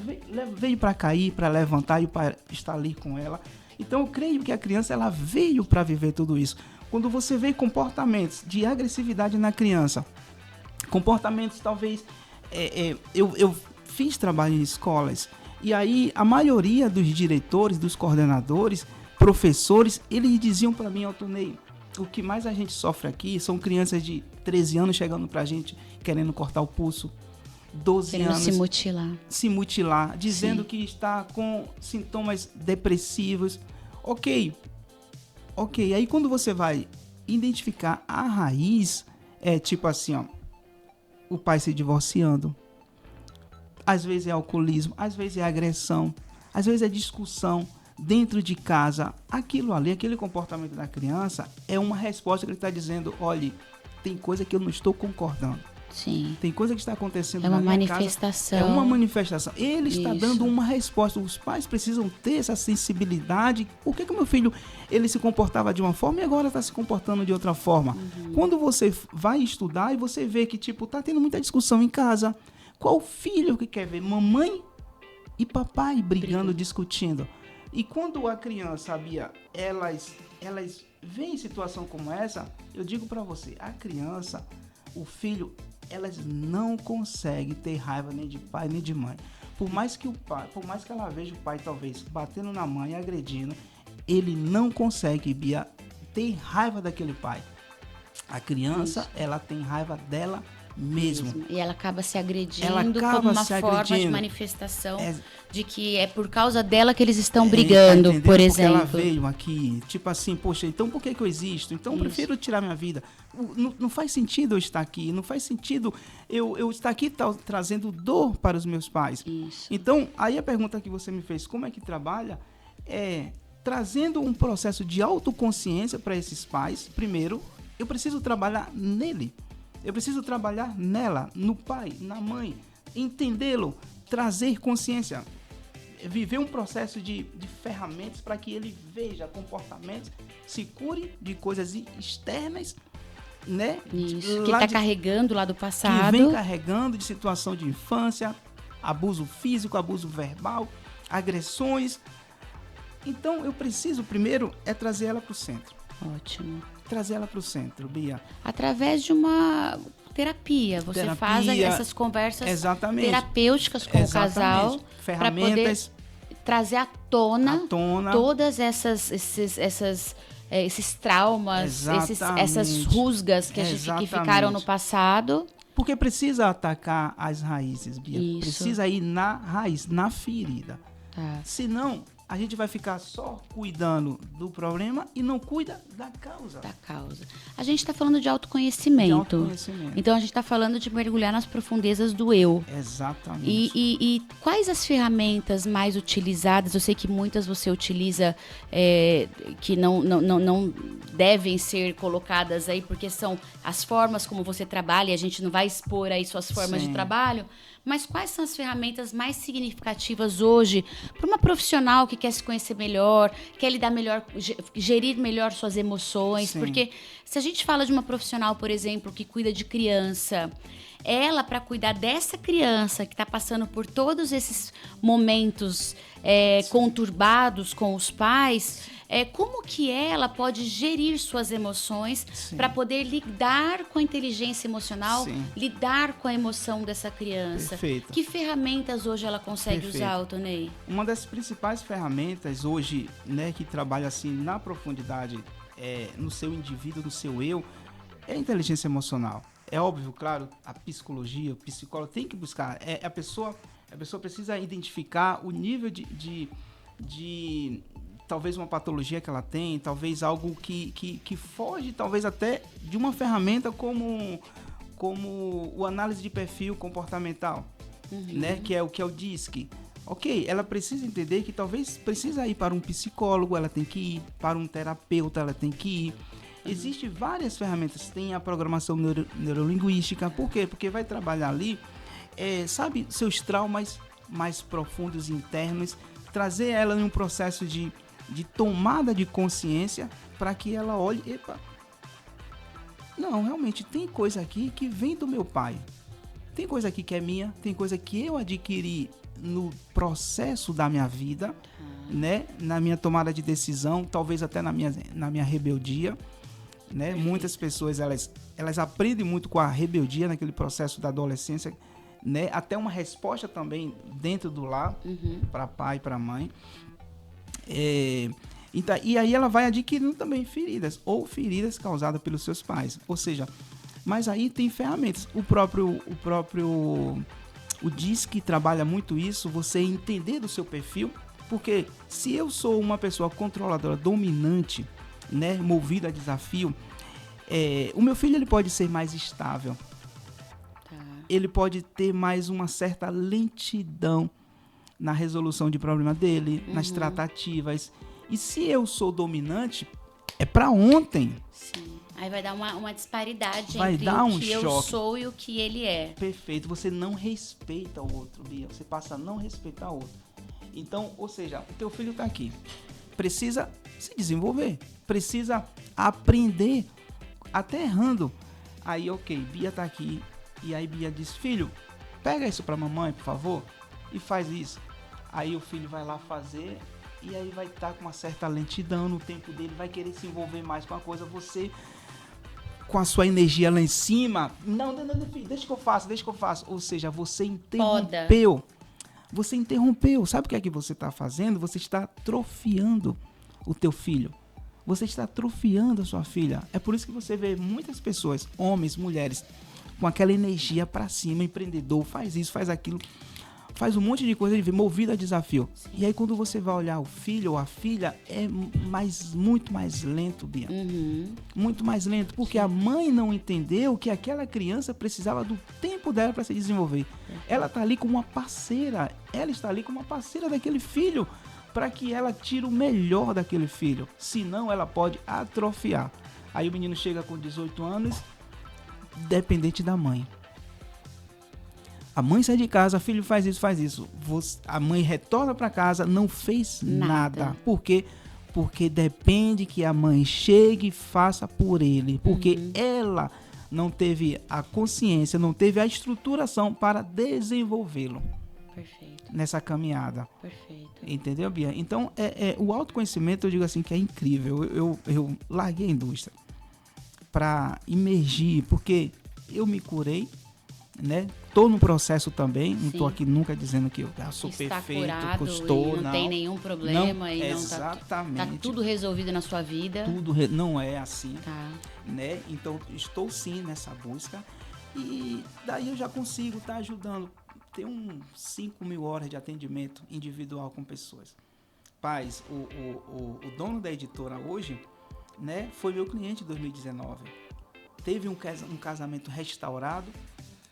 veio para cair, para levantar e para estar ali com ela. Então eu creio que a criança ela veio para viver tudo isso. Quando você vê comportamentos de agressividade na criança, comportamentos talvez, eu fiz trabalho em escolas. E aí, a maioria dos diretores, dos coordenadores, professores, eles diziam para mim, Altonei, o que mais a gente sofre aqui são crianças de 13 anos chegando pra gente, querendo cortar o pulso, 12 querendo anos... se mutilar. Dizendo Sim. que está com sintomas depressivos. Ok. Aí, quando você vai identificar a raiz, é tipo assim, ó, o pai se divorciando. Às vezes é alcoolismo, às vezes é agressão, às vezes é discussão dentro de casa. Aquilo ali, aquele comportamento da criança é uma resposta que ele está dizendo, olha, tem coisa que eu não estou concordando. Sim. Tem coisa que está acontecendo na minha casa. É uma manifestação. Ele está Isso. dando uma resposta. Os pais precisam ter essa sensibilidade. Por que o meu filho ele se comportava de uma forma e agora está se comportando de outra forma? Quando você vai estudar e você vê que tipo tá tendo muita discussão em casa, qual filho que quer ver mamãe e papai brigando, discutindo? E quando a criança, sabia, elas veem situação como essa, eu digo para você, a criança, o filho, elas não conseguem ter raiva nem de pai nem de mãe. Por mais que ela veja o pai talvez batendo na mãe, agredindo, ele não consegue, Bia, ter raiva daquele pai. A criança, ela tem raiva dela mesmo. E ela acaba se agredindo como uma forma de manifestação de que é por causa dela que eles estão brigando, por exemplo. Porque ela veio aqui, tipo assim, poxa, então por que eu existo? Então eu prefiro tirar minha vida. Não faz sentido eu estar aqui, não faz sentido eu estar aqui trazendo dor para os meus pais. Isso. Então, aí a pergunta que você me fez, como é que trabalha? Trazendo um processo de autoconsciência para esses pais. Primeiro, eu preciso trabalhar nele. Eu preciso trabalhar nela, no pai, na mãe, entendê-lo, trazer consciência, viver um processo de ferramentas para que ele veja comportamentos, se cure de coisas externas, né? Isso, que está carregando lá do passado. Que vem carregando de situação de infância, abuso físico, abuso verbal, agressões. Então, eu preciso, primeiro, trazer ela para o centro. Ótimo. Trazer ela para o centro, Bia. Através de uma terapia. Você faz essas conversas terapêuticas com o casal. Ferramentas. Para poder trazer à tona todas esses traumas, essas rusgas que ficaram no passado. Porque precisa atacar as raízes, Bia. Isso. Precisa ir na raiz, na ferida. Tá. Senão, a gente vai ficar só cuidando do problema e não cuida da causa. A gente está falando de autoconhecimento. Então, a gente está falando de mergulhar nas profundezas do eu. Exatamente. E quais as ferramentas mais utilizadas? Eu sei que muitas você utiliza que não devem ser colocadas aí, porque são as formas como você trabalha, e a gente não vai expor aí suas formas de trabalho. Mas quais são as ferramentas mais significativas hoje para uma profissional que quer se conhecer melhor, quer lidar melhor, gerir melhor suas emoções? Sim. Porque se a gente fala de uma profissional, por exemplo, que cuida de criança, ela, para cuidar dessa criança que está passando por todos esses momentos conturbados com os pais, como que ela pode gerir suas emoções para poder lidar com a inteligência emocional, lidar com a emoção dessa criança? Perfeito. Que ferramentas hoje ela consegue usar, Altonei? Uma das principais ferramentas hoje, né, que trabalha assim na profundidade, no seu indivíduo, no seu eu, é a inteligência emocional. É óbvio, claro, a psicologia, o psicólogo tem que buscar. A pessoa precisa identificar o nível de talvez uma patologia que ela tem, talvez algo que foge, talvez até de uma ferramenta como o análise de perfil comportamental, né? Que é o DISC. Ok, ela precisa entender que talvez precisa ir para um psicólogo, ela tem que ir para um terapeuta, ela tem que ir. Existem várias ferramentas, tem a programação neurolinguística. Por quê? Porque vai trabalhar ali, sabe, seus traumas mais profundos internos, trazer ela em um processo de tomada de consciência para que ela olhe, não, realmente tem coisa aqui que vem do meu pai. Tem coisa aqui que é minha, tem coisa que eu adquiri no processo da minha vida, né? Na minha tomada de decisão, talvez até na minha rebeldia, né? Muitas pessoas, elas aprendem muito com a rebeldia naquele processo da adolescência, né? Até uma resposta também dentro do lar, para pai e para mãe. Então, e aí ela vai adquirindo também feridas causadas pelos seus pais. Ou seja, mas aí tem ferramentas. O DISC trabalha muito isso, você entender do seu perfil, porque se eu sou uma pessoa controladora, dominante, né, movida a desafio, o meu filho ele pode ser mais estável. Ele pode ter mais uma certa lentidão na resolução de problema dele, nas tratativas. E se eu sou dominante, é para ontem. Sim. Aí vai dar uma disparidade vai entre dar o um que choque. Eu sou e o que ele é. Perfeito. Você não respeita o outro, Bia. Você passa a não respeitar o outro. Então, ou seja, o teu filho está aqui. Precisa se desenvolver. Precisa aprender, até errando. Aí, ok, Bia está aqui. E aí Bia diz, filho, pega isso pra mamãe, por favor, e faz isso. Aí o filho vai lá fazer, e aí vai estar com uma certa lentidão no tempo dele, vai querer se envolver mais com a coisa, você, com a sua energia lá em cima, não, filho, deixa que eu faço. Ou seja, você interrompeu. Você interrompeu. Sabe o que é que você está fazendo? Você está atrofiando o teu filho. Você está atrofiando a sua filha. É por isso que você vê muitas pessoas, homens, mulheres, com aquela energia pra cima, empreendedor, faz isso, faz aquilo, faz um monte de coisa, movido a desafio. Sim. E aí quando você vai olhar o filho ou a filha, é muito mais lento, Bia. Muito mais lento, porque a mãe não entendeu que aquela criança precisava do tempo dela para se desenvolver. Ela está ali como uma parceira, daquele filho, para que ela tire o melhor daquele filho. Senão ela pode atrofiar. Aí o menino chega com 18 anos, dependente da mãe. A mãe sai de casa, o filho faz isso. A mãe retorna para casa, não fez nada. Por quê? Porque depende que a mãe chegue e faça por ele. Porque ela não teve a consciência, não teve a estruturação para desenvolvê-lo. Perfeito. nessa caminhada. Perfeito. Entendeu, Bia? Então, o autoconhecimento, eu digo assim, que é incrível. Eu larguei a indústria para imergir, porque eu me curei, né? Tô no processo também, não tô aqui nunca dizendo que eu sou Está perfeito, curado, custou, e não tem nenhum problema, e não exatamente. tá tudo resolvido na sua vida. Não é assim, Tá. né? Então, estou sim nessa busca e daí eu já consigo estar ajudando. Tem 5.000 horas de atendimento individual com pessoas. Paz, o dono da editora hoje, né, foi meu cliente em 2019. Teve um casamento restaurado,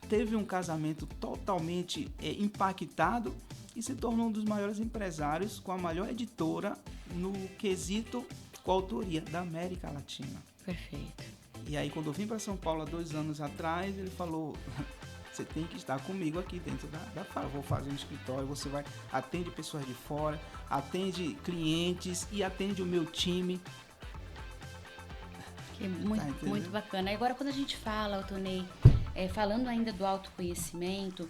teve um casamento totalmente impactado e se tornou um dos maiores empresários com a maior editora no quesito coautoria da América Latina. Perfeito. E aí, quando eu vim para São Paulo há 2 anos atrás, ele falou: você tem que estar comigo aqui dentro da FAO. Vou fazer um escritório, você atende pessoas de fora, atende clientes e atende o meu time. Que é muito bacana. E agora, quando a gente fala, Tonei, falando ainda do autoconhecimento,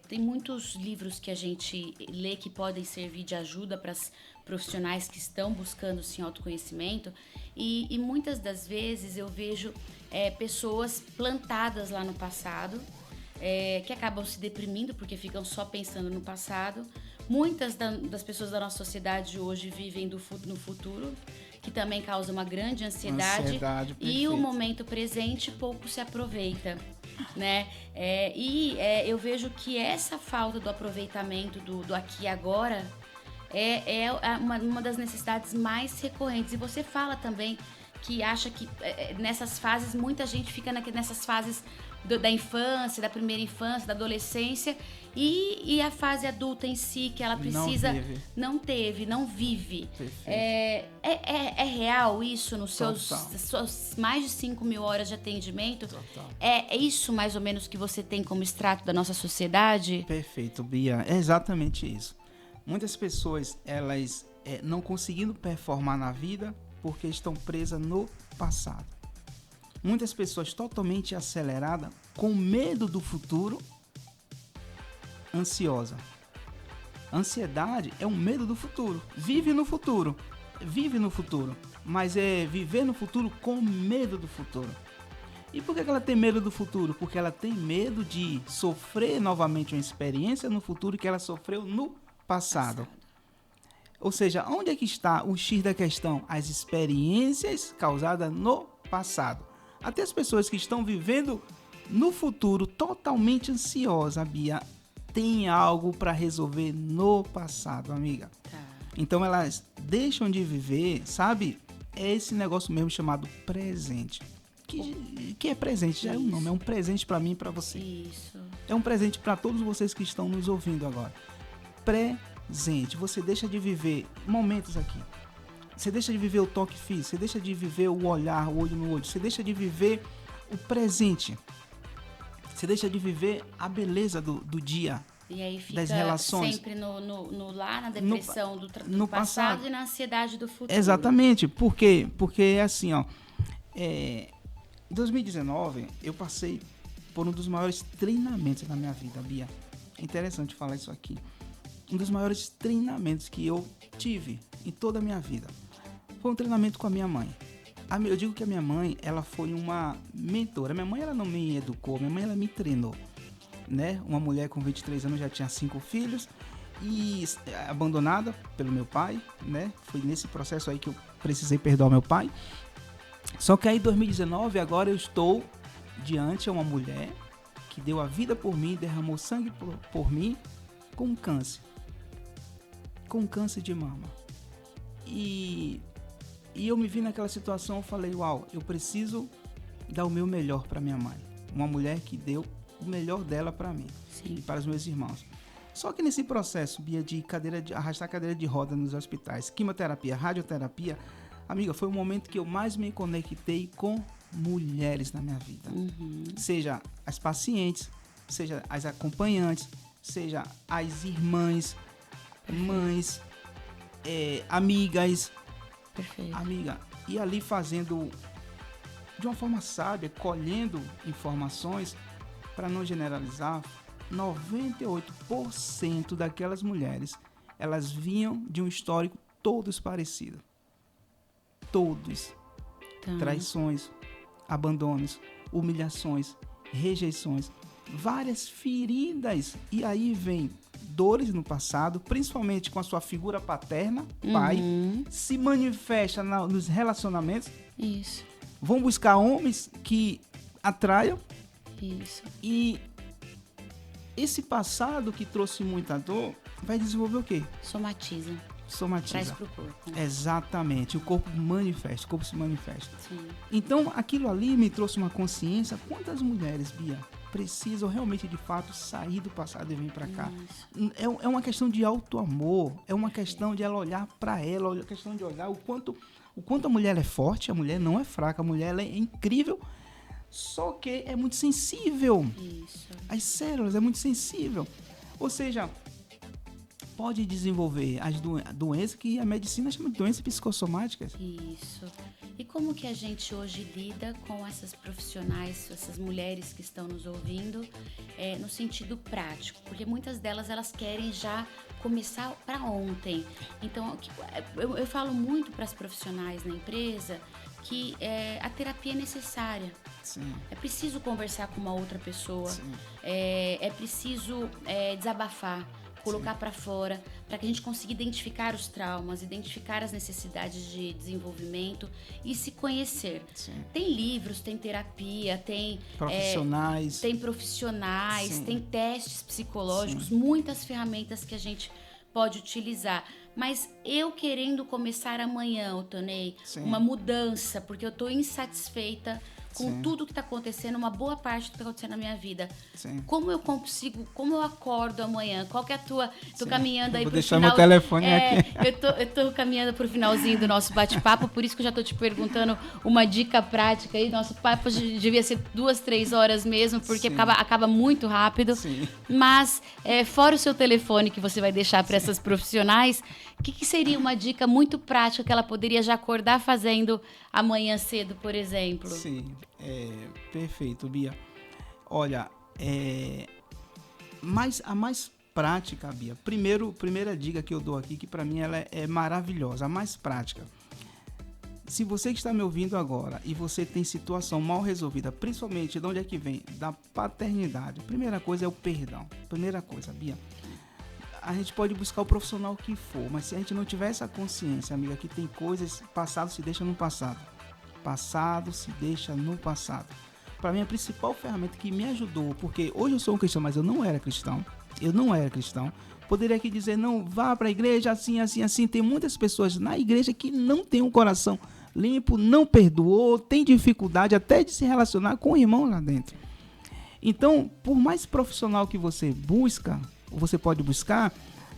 tem muitos livros que a gente lê que podem servir de ajuda para as profissionais que estão buscando sim autoconhecimento e muitas das vezes eu vejo pessoas plantadas lá no passado que acabam se deprimindo porque ficam só pensando no passado. Muitas das pessoas da nossa sociedade hoje vivem no futuro, que também causa uma grande ansiedade e o momento presente pouco se aproveita, né? Eu vejo que essa falta do aproveitamento do aqui e agora é uma das necessidades mais recorrentes. E você fala também que acha que nessas fases, muita gente fica nessas fases da infância, da primeira infância, da adolescência e a fase adulta em si, que ela precisa... Não vive. É real isso nos seus mais de 5.000 horas de atendimento? Total. É isso mais ou menos que você tem como extrato da nossa sociedade? Perfeito, Bia. É exatamente isso. Muitas pessoas, elas não conseguindo performar na vida porque estão presas no passado. Muitas pessoas totalmente aceleradas, com medo do futuro, ansiosa. Ansiedade é um medo do futuro. Vive no futuro, mas é viver no futuro com medo do futuro. E por que ela tem medo do futuro? Porque ela tem medo de sofrer novamente uma experiência no futuro que ela sofreu no passado. Ou seja, onde é que está o X da questão? As experiências causadas no passado. Até as pessoas que estão vivendo no futuro totalmente ansiosas, Bia, tem algo para resolver no passado, amiga. Tá. Então elas deixam de viver, sabe? É esse negócio mesmo chamado presente. Que é presente, já é um nome, é um presente para mim e para você. Isso. É um presente para todos vocês que estão nos ouvindo agora. Presente. Você deixa de viver momentos aqui. Você deixa de viver o toque físico, você deixa de viver o olhar, o olho no olho, você deixa de viver o presente. Você deixa de viver a beleza do dia, e aí fica das relações. Sempre lá na depressão do passado e na ansiedade do futuro. Exatamente. Por quê? Porque é assim, ó. Em 2019, eu passei por um dos maiores treinamentos da minha vida, Bia. É interessante falar isso aqui. Um dos maiores treinamentos que eu tive em toda a minha vida foi um treinamento com a minha mãe. Eu digo que a minha mãe, ela foi uma mentora. Minha mãe, ela não me educou, minha mãe, ela me treinou, né? Uma mulher com 23 anos já tinha 5 filhos e abandonada pelo meu pai, né? Foi nesse processo aí que eu precisei perdoar meu pai. Só que aí em 2019, agora eu estou diante de uma mulher que deu a vida por mim, derramou sangue por mim com câncer. Com câncer de mama. E eu me vi naquela situação, eu falei, uau, eu preciso dar o meu melhor para minha mãe. Uma mulher que deu o melhor dela para mim. Sim. E para os meus irmãos. Só que nesse processo, Bia, de arrastar cadeira de roda nos hospitais, quimioterapia, radioterapia, amiga, foi o momento que eu mais me conectei com mulheres na minha vida. Uhum. Seja as pacientes, seja as acompanhantes, seja as irmãs, mães, amigas. Perfeito. Amiga, e ali fazendo de uma forma sábia, colhendo informações para não generalizar, 98% daquelas mulheres, elas vinham de um histórico todos parecido. Todos. Tá. Traições, abandonos, humilhações, rejeições, várias feridas. E aí vem dores no passado, principalmente com a sua figura paterna, pai, se manifesta nos relacionamentos. Isso. Vão buscar homens que atraiam. Isso. E esse passado que trouxe muita dor vai desenvolver o quê? Somatiza. Somatiza. Traz pro corpo. Exatamente. O corpo manifesta, o corpo se manifesta. Sim. Então, aquilo ali me trouxe uma consciência. Quantas mulheres, Bia, precisam realmente, de fato, sair do passado e vir para cá? É uma questão de auto-amor. É uma questão de ela olhar para ela. É uma questão de olhar o quanto a mulher é forte. A mulher não é fraca. A mulher ela é incrível. Só que é muito sensível. Isso. As células é muito sensível. Ou seja, pode desenvolver as doenças que a medicina chama de doenças psicossomáticas. Isso. E como que a gente hoje lida com essas profissionais, essas mulheres que estão nos ouvindo, no sentido prático? Porque muitas delas, elas querem já começar para ontem. Então, eu falo muito para as profissionais na empresa que a terapia é necessária. Sim. É preciso conversar com uma outra pessoa. Sim. É preciso desabafar, colocar para fora, para que a gente consiga identificar os traumas, identificar as necessidades de desenvolvimento e se conhecer. Sim. Tem livros, tem terapia, tem profissionais. Tem profissionais, Sim. tem testes psicológicos, Sim. muitas ferramentas que a gente pode utilizar. Mas eu querendo começar amanhã, Otonei, uma mudança, porque eu estou insatisfeita com Sim. tudo que está acontecendo, uma boa parte do que está acontecendo na minha vida. Sim. Como eu acordo amanhã? Qual que é a tua... Tô caminhando aí Vou pro deixar final... meu telefone aqui. Eu tô caminhando pro finalzinho do nosso bate-papo, por isso que eu já tô te perguntando uma dica prática aí. Nosso papo devia ser 2-3 horas mesmo, porque acaba muito rápido. Sim. Mas, fora o seu telefone que você vai deixar para essas profissionais, o que seria uma dica muito prática que ela poderia já acordar fazendo amanhã cedo, por exemplo? Sim, perfeito, Bia. Olha, a mais prática, Bia. Primeira dica que eu dou aqui, que para mim ela é maravilhosa, a mais prática. Se você que está me ouvindo agora e você tem situação mal resolvida, principalmente de onde é que vem? Da paternidade. A primeira coisa é o perdão. Primeira coisa, Bia. A gente pode buscar o profissional que for, mas se a gente não tiver essa consciência, amiga, que tem coisas, passado se deixa no passado. Passado se deixa no passado. Para mim, a principal ferramenta que me ajudou, porque hoje eu sou um cristão, mas eu não era cristão. Poderia aqui dizer, não, vá para a igreja assim, assim, assim. Tem muitas pessoas na igreja que não tem um coração limpo, não perdoou, tem dificuldade até de se relacionar com o irmão lá dentro. Então, por mais profissional que você pode buscar,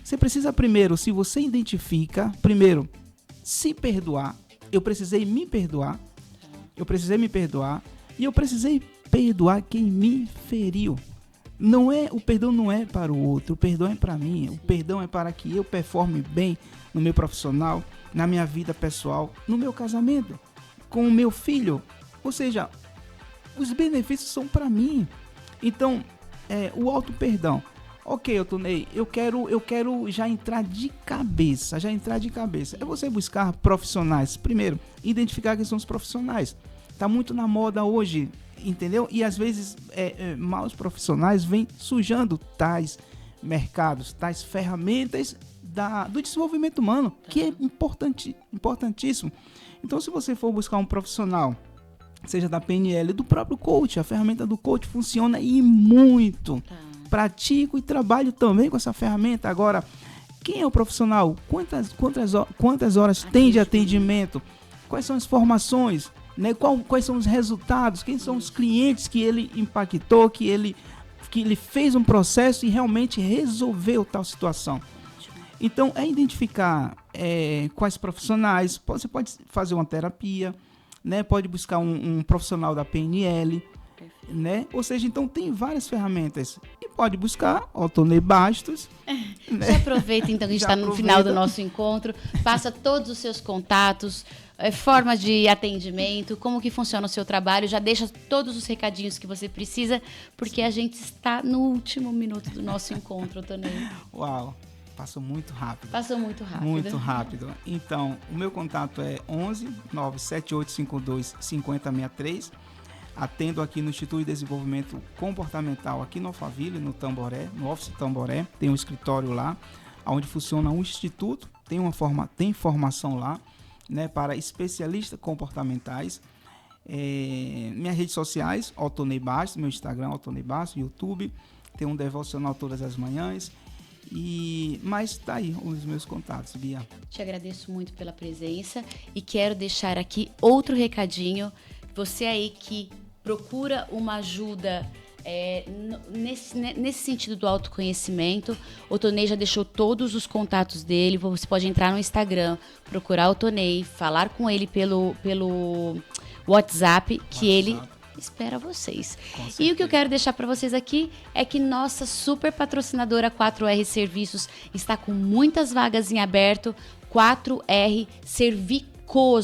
você precisa primeiro, se você identifica, primeiro, se perdoar. Eu precisei me perdoar e eu precisei perdoar quem me feriu. O perdão não é para o outro, o perdão é para mim, o perdão é para que eu performe bem no meu profissional, na minha vida pessoal, no meu casamento, com o meu filho. Ou seja, os benefícios são para mim. Então, o auto-perdão. Ok, Otonei, eu quero já entrar de cabeça. É você buscar profissionais. Primeiro, identificar quem são os profissionais. Tá muito na moda hoje, entendeu? E às vezes maus profissionais vêm sujando tais mercados, tais ferramentas do desenvolvimento humano, que é importantíssimo. Então, se você for buscar um profissional, seja da PNL, do próprio coach, a ferramenta do coach funciona e muito. Pratico e trabalho também com essa ferramenta. Agora, quem é o profissional? Quantas horas tem de atendimento? Quais são as formações? Né? Quais são os resultados? Quem são os clientes que ele impactou, que ele fez um processo e realmente resolveu tal situação? Então, identificar quais profissionais. Você pode fazer uma terapia, né? Pode buscar um profissional da PNL, né? Ou seja, então tem várias ferramentas. E pode buscar Otonei Bastos. Né? Já aproveita então que a gente está no final do nosso encontro, passa todos os seus contatos, forma de atendimento, como que funciona o seu trabalho. Já deixa todos os recadinhos que você precisa, porque a gente está no último minuto do nosso encontro, Tonei. Uau, passou muito rápido. Passou muito rápido. Muito rápido. Então, o meu contato é 11 97852 5063. Atendo aqui no Instituto de Desenvolvimento Comportamental, aqui no Alphaville, no Tamboré, no Office Tamboré. Tem um escritório lá, onde funciona um instituto. Tem formação lá, né, para especialistas comportamentais. Minhas redes sociais, Otonei Bastos, meu Instagram, Otonei Bastos, YouTube. Tem um devocional todas as manhãs. Mas tá aí os meus contatos, Bia. Te agradeço muito pela presença e quero deixar aqui outro recadinho. Você aí que procura uma ajuda nesse sentido do autoconhecimento, o Tonei já deixou todos os contatos dele. Você pode entrar no Instagram, procurar o Tonei, falar com ele pelo WhatsApp, que ele espera vocês. E o que eu quero deixar para vocês aqui é que nossa super patrocinadora 4R Serviços está com muitas vagas em aberto. 4R Servicos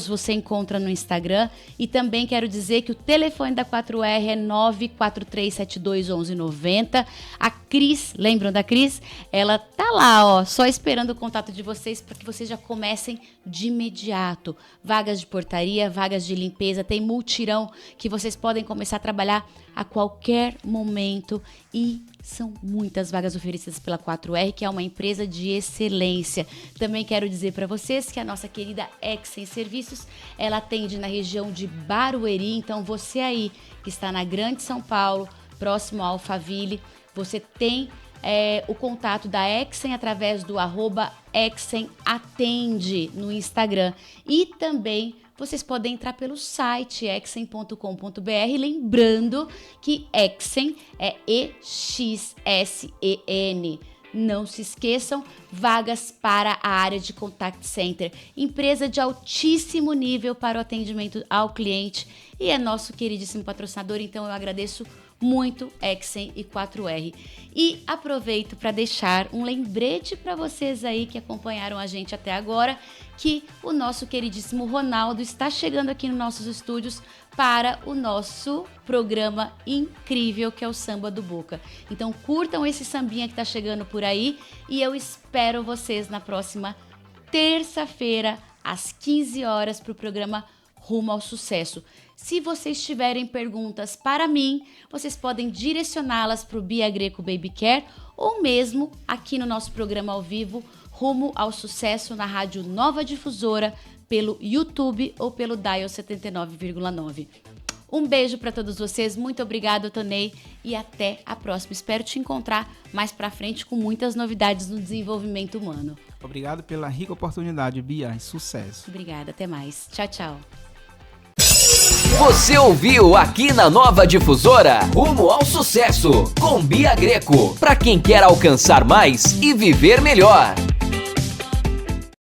você encontra no Instagram. E também quero dizer que o telefone da 4R é 943721190. A Cris, lembram da Cris? Ela tá lá, ó, só esperando o contato de vocês para que vocês já comecem de imediato. Vagas de portaria, vagas de limpeza, tem multirão que vocês podem começar a trabalhar a qualquer momento e são muitas vagas oferecidas pela 4R, que é uma empresa de excelência. Também quero dizer para vocês que a nossa querida Exen Serviços, ela atende na região de Barueri. Então você aí que está na Grande São Paulo, próximo ao Alphaville, você tem o contato da Exen através do @ExenAtende no Instagram. E também vocês podem entrar pelo site exen.com.br, lembrando que Exen é EXSEN. Não se esqueçam, vagas para a área de Contact Center, empresa de altíssimo nível para o atendimento ao cliente e é nosso queridíssimo patrocinador, então eu agradeço muito Exen e 4R. E aproveito para deixar um lembrete para vocês aí que acompanharam a gente até agora, que o nosso queridíssimo Ronaldo está chegando aqui nos nossos estúdios para o nosso programa incrível que é o Samba do Boca. Então curtam esse sambinha que está chegando por aí e eu espero vocês na próxima terça-feira às 15 horas para o programa Rumo ao Sucesso. Se vocês tiverem perguntas para mim, vocês podem direcioná-las para o Bia Greco Baby Care ou mesmo aqui no nosso programa ao vivo Rumo ao Sucesso na Rádio Nova Difusora, pelo YouTube ou pelo Dial 79,9. Um beijo para todos vocês, muito obrigado, Tonei, e até a próxima. Espero te encontrar mais para frente com muitas novidades no desenvolvimento humano. Obrigado pela rica oportunidade, Bia, e sucesso. Obrigada, até mais. Tchau, tchau. Você ouviu aqui na Nova Difusora Rumo ao Sucesso com Bia Greco, para quem quer alcançar mais e viver melhor.